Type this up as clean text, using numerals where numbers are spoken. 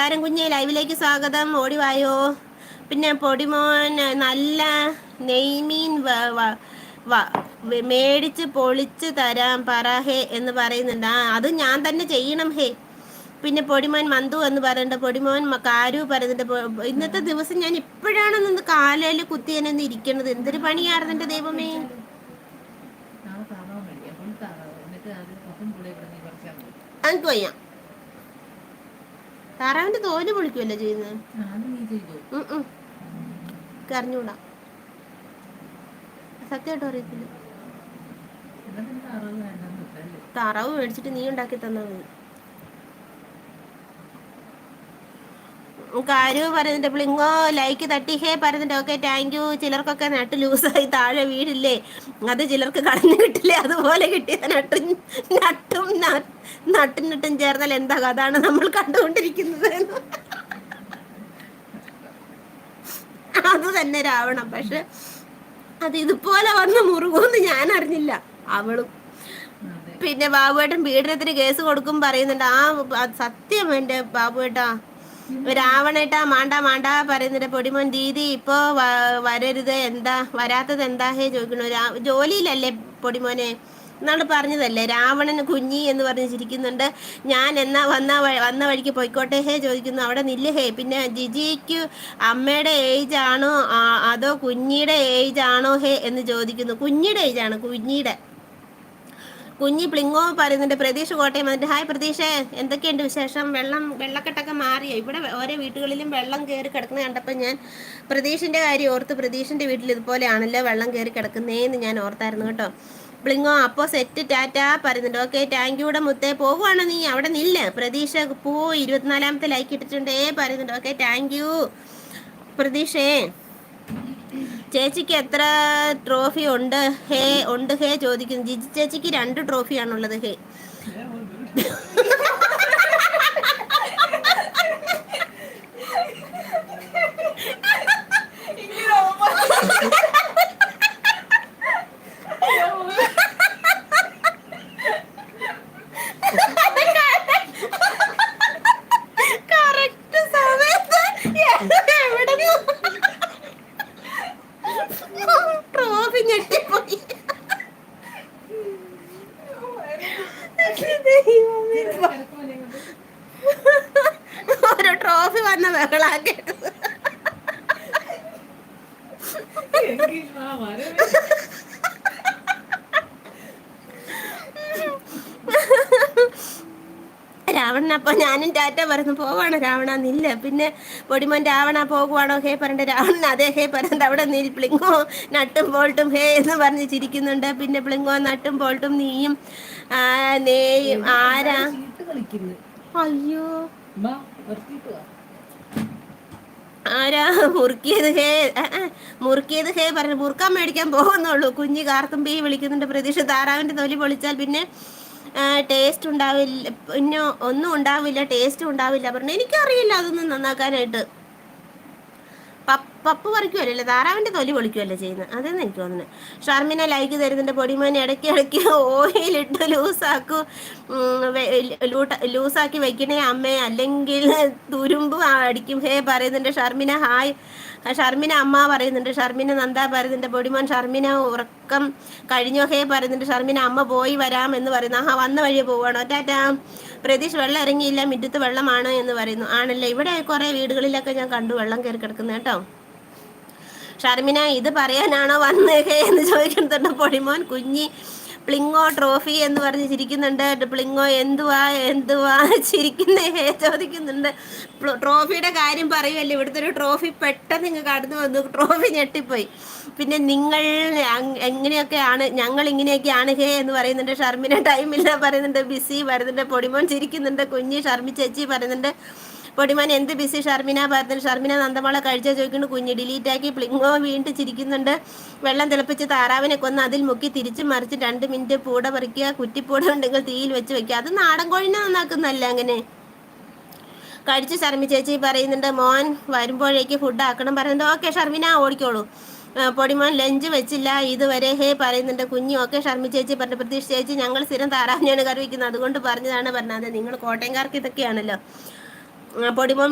കൊട്ടാരം കുഞ്ഞെ ലൈവിലേക്ക് സ്വാഗതം, ഓടിവായോ. പിന്നെ പൊടിമോൻ നല്ല നെയ്മീൻ മേടിച്ച് പൊളിച്ച് തരാം പറ ഹേ എന്ന് പറയുന്നുണ്ട്. അത് ഞാൻ തന്നെ ചെയ്യണം ഹേ. പിന്നെ പൊടിമോൻ മന്തു എന്ന് പറയുന്നുണ്ട്. പൊടിമോൻ കാരു പറയുന്നുണ്ട്. ഇന്നത്തെ ദിവസം ഞാൻ ഇപ്പോഴാണ് കാലയിൽ കുത്തിയനെന്ന് ഇരിക്കണത്. എന്തൊരു പണിയായിരുന്നു എൻ്റെ ദൈവമേ. എനിക്ക് വയ്യ. താറാവിന്റെ തോല് പൊളിക്കുമല്ലോ ചെയ്യുന്നത്. അറിഞ്ഞൂടാ, സത്യമായിട്ടും അറിയത്തില്ല. താറാവ് മേടിച്ചിട്ട് നീ ഉണ്ടാക്കി തന്നാ മതി. കാരു പറയുന്നുണ്ട്. പ്ലിങ്ങോ ലൈക്ക് തട്ടി ഹേ പറയുന്നുണ്ട്. Okay, thank U. ചിലർക്കൊക്കെ നട്ട് ലൂസായി താഴെ വീടില്ലേ, അത് ചിലർക്ക് കടന്നു കിട്ടില്ലേ, അതുപോലെ കിട്ടിയ നട്ടും ചേർന്നാൽ എന്താ, അതാണ് നമ്മൾ കണ്ടുകൊണ്ടിരിക്കുന്നത്. അത് തന്നെ രാവണം. പക്ഷെ അത് ഇതുപോലെ വന്ന് മുറുകുമെന്ന് ഞാൻ അറിഞ്ഞില്ല, അവളും. പിന്നെ ബാബുവേട്ടൻ പീഡനത്തിന് കേസ് കൊടുക്കും പറയുന്നുണ്ട്. സത്യം എൻ്റെ ബാബുവേട്ടാ. രാവണേട്ടാ മാണ്ട പറയുന്നുണ്ട്. പൊടിമോൻ ദീദി ഇപ്പോ വരരുത്, എന്താ വരാത്തത് എന്താ ഹേ ചോദിക്കണു. ജോലിയിലല്ലേ പൊടിമോനെ, എന്നാണ് പറഞ്ഞതല്ലേ. രാവണന് കുഞ്ഞി എന്ന് പറഞ്ഞ് ചിരിക്കുന്നുണ്ട്. ഞാൻ എന്നാ വന്ന വഴിക്ക് പോയിക്കോട്ടെ ഹേ ചോദിക്കുന്നു. അവിടെ നില്ല ഹേ. പിന്നെ ജിജിക്ക് അമ്മയുടെ ഏജ് ആണോ അതോ കുഞ്ഞിയുടെ ഏജ് ആണോ ഹേ എന്ന് ചോദിക്കുന്നു. കുഞ്ഞിയുടെ ഏജ് ആണ്, കുഞ്ഞി പ്ലിങ്ങോ പറയുന്നുണ്ട്. പ്രതീഷ് കോട്ടയം വന്നിട്ട് ഹായ് പ്രതീഷേ, എന്തൊക്കെയുണ്ട് വിശേഷം? വെള്ളക്കെട്ടൊക്കെ മാറിയോ? ഇവിടെ ഓരോ വീട്ടുകളിലും വെള്ളം കയറി കിടക്കുന്നത് കണ്ടപ്പോൾ ഞാൻ പ്രതീഷിൻ്റെ കാര്യം ഓർത്ത്, പ്രതീഷിൻ്റെ വീട്ടിൽ ഇതുപോലെയാണല്ലോ വെള്ളം കയറി കിടക്കുന്നേന്ന് ഞാൻ ഓർത്തായിരുന്നു കേട്ടോ. പ്ലിങ്ങോ അപ്പോൾ സെറ്റ് ടാറ്റാ പറയുന്നുണ്ട്. ഓക്കെ, താങ്ക് യുടെ മുത്തേ. പോകുവാണോ നീ? അവിടെ നില്ല. പ്രതീക്ഷ 24ാമത്തെ ലൈക്ക് ഇട്ടിട്ടുണ്ടേ പറയുന്നുണ്ട്. ഓക്കെ, താങ്ക് യു പ്രതീക്ഷേ. ചേച്ചിക്ക് എത്ര ട്രോഫി ഉണ്ട് ഹേ ചോദിക്കുന്നു. ജിജി ചേച്ചിക്ക് 2 ട്രോഫിയാണുള്ളത് ഹേ. ഓരോ ട്രോഫി വന്ന ബഹളാക്കിട്ട് രാവണനപ്പൊ ഞാനും ടാറ്റ പറഞ്ഞു പോവാണോ രാവണ നില്ല. പിന്നെ പൊടിമോൻ രാവണ പോകുവാണോ ഹേ പറഞ്ഞ രാവണൻ അതേ ഹേ പറഞ്ഞിട്ട് അവിടെ നിൽ. പ്ലിങ്ങോ നട്ടും ബോൾട്ടും ഹേ എന്ന് പറഞ്ഞ് ചിരിക്കുന്നുണ്ട്. പിന്നെ പ്ലിങ്ങോ നട്ടും ബോൾട്ടും നീയും നേയും ആരാ? അയ്യോ, ആരാ മുറുക്കിയത് ഹേ പറഞ്ഞു. മുറുക്കാൻ മേടിക്കാൻ പോകുന്നുള്ളൂ. കുഞ്ഞി കാർത്തുമ്പി വിളിക്കുന്നുണ്ട്. പ്രതീക്ഷ താറാവിന്റെ തൊലി പൊളിച്ചാൽ പിന്നെ ടേസ്റ്റ് ഉണ്ടാവില്ല, പിന്നെ ഒന്നും ഉണ്ടാവില്ല, ടേസ്റ്റും ഉണ്ടാവില്ല പറഞ്ഞു. എനിക്കറിയില്ല അതൊന്നും നന്നാക്കാനായിട്ട്. പപ്പ് പറിക്കുമല്ലോ, താറാവിൻ്റെ തൊലി പൊളിക്കുമല്ലോ ചെയ്യുന്നത്, അതെന്ന് എനിക്ക് തോന്നുന്നത്. ഷർമിന ലൈക്ക് തരുന്നുണ്ട്. പൊടിമോൻ ഇടയ്ക്ക് ഓയിലിട്ട് ലൂസാക്കി വെക്കണേ അമ്മേ, അല്ലെങ്കിൽ തുരുമ്പ് അടിക്കും ഹേ പറയുന്നുണ്ട്. ഷർമിന ഹായ്. ഷർമിന അമ്മ പറയുന്നുണ്ട്. ഷർമിന നന്ദ പറയുന്നുണ്ട്. പൊടിമോൻ ഷർമിന ഉറക്കം കഴിഞ്ഞോ ഹേ പറയുന്നുണ്ട്. ഷർമിന അമ്മ പോയി വരാം എന്ന് പറയുന്നു. വന്ന വഴിയെ പോവാണോ? ടാറ്റാ. പ്രതീഷ് വെള്ളം ഇറങ്ങിയില്ല, മിറ്റത്ത് വെള്ളമാണ് എന്ന് പറയുന്നു. ആണല്ലേ, ഇവിടെ കുറേ വീടുകളിലൊക്കെ ഞാൻ കണ്ടു വെള്ളം കയറി കിടക്കുന്നത് കേട്ടോ. ഷർമിന ഇത് പറയാനാണോ വന്നേഹേ എന്ന് ചോദിക്കുന്നുണ്ട്. പൊടിമോൻ കുഞ്ഞി പ്ലിങ്ങോ ട്രോഫി എന്ന് പറഞ്ഞ് ചിരിക്കുന്നുണ്ട്. പ്ലിങ്ങോ എന്തുവാ ചിരിക്കുന്നേ ചോദിക്കുന്നുണ്ട്. ട്രോഫിയുടെ കാര്യം പറയുമല്ലേ, ഇവിടുത്തെ ഒരു ട്രോഫി പെട്ടെന്ന് നിങ്ങൾ കടന്നു വന്നു, ട്രോഫി ഞെട്ടിപ്പോയി. പിന്നെ നിങ്ങൾ എങ്ങനെയൊക്കെയാണ്, ഞങ്ങൾ ഇങ്ങനെയൊക്കെയാണ് ഹേ എന്ന് പറയുന്നുണ്ട്. ഷർമിന ടൈമില്ല പറയുന്നുണ്ട്. ബിസി പറയുന്നുണ്ട്. പൊടിമോൻ ചിരിക്കുന്നുണ്ട്. കുഞ്ഞി ഷർമി ചേച്ചി പറയുന്നുണ്ട്. പൊടിമോൻ എന്ത് ബിസി? ഷർമിന പറയുന്നുണ്ട്. ഷർമിന നന്ദമോളെ കഴിച്ചാൽ ചോദിക്കുന്നു. കുഞ്ഞ് ഡിലീറ്റാക്കി. പ്ലിങ്ങോ വീണ്ടും ചിരിക്കുന്നുണ്ട്. വെള്ളം തിളപ്പിച്ച് താറാവിനെ കൊന്ന് അതിൽ മുക്കി തിരിച്ച് മറിച്ച് 2 മിനിറ്റ് പൂട പറിക്കുക. കുറ്റിപ്പൂട ഉണ്ടെങ്കിൽ തീയിൽ വെച്ച് വെക്കുക. അത് നാടൻ കോഴിനെ നന്നാക്കുന്നല്ല അങ്ങനെ കഴിച്ച്. ഷർമി ചേച്ചി പറയുന്നുണ്ട്. മോൻ വരുമ്പോഴേക്ക് ഫുഡ് ആക്കണം പറയുന്നുണ്ട്. ഓക്കെ ഷർമിന ഓടിക്കോളൂ. പൊടിമോൻ ലഞ്ച് വെച്ചില്ല ഇതുവരെ ഹേ പറയുന്നുണ്ട്. കുഞ്ഞു ഓക്കെ ഷർമി ചേച്ചി പറഞ്ഞു. പ്രതീക്ഷ ചേച്ചി ഞങ്ങൾ സ്ഥിരം താറാവിനെയാണ് കറി വയ്ക്കുന്നത്, അതുകൊണ്ട് പറഞ്ഞതാണ് പറഞ്ഞത്. നിങ്ങൾ കോട്ടയംകാർക്ക് ഇതൊക്കെയാണല്ലോ. പൊടിമോൻ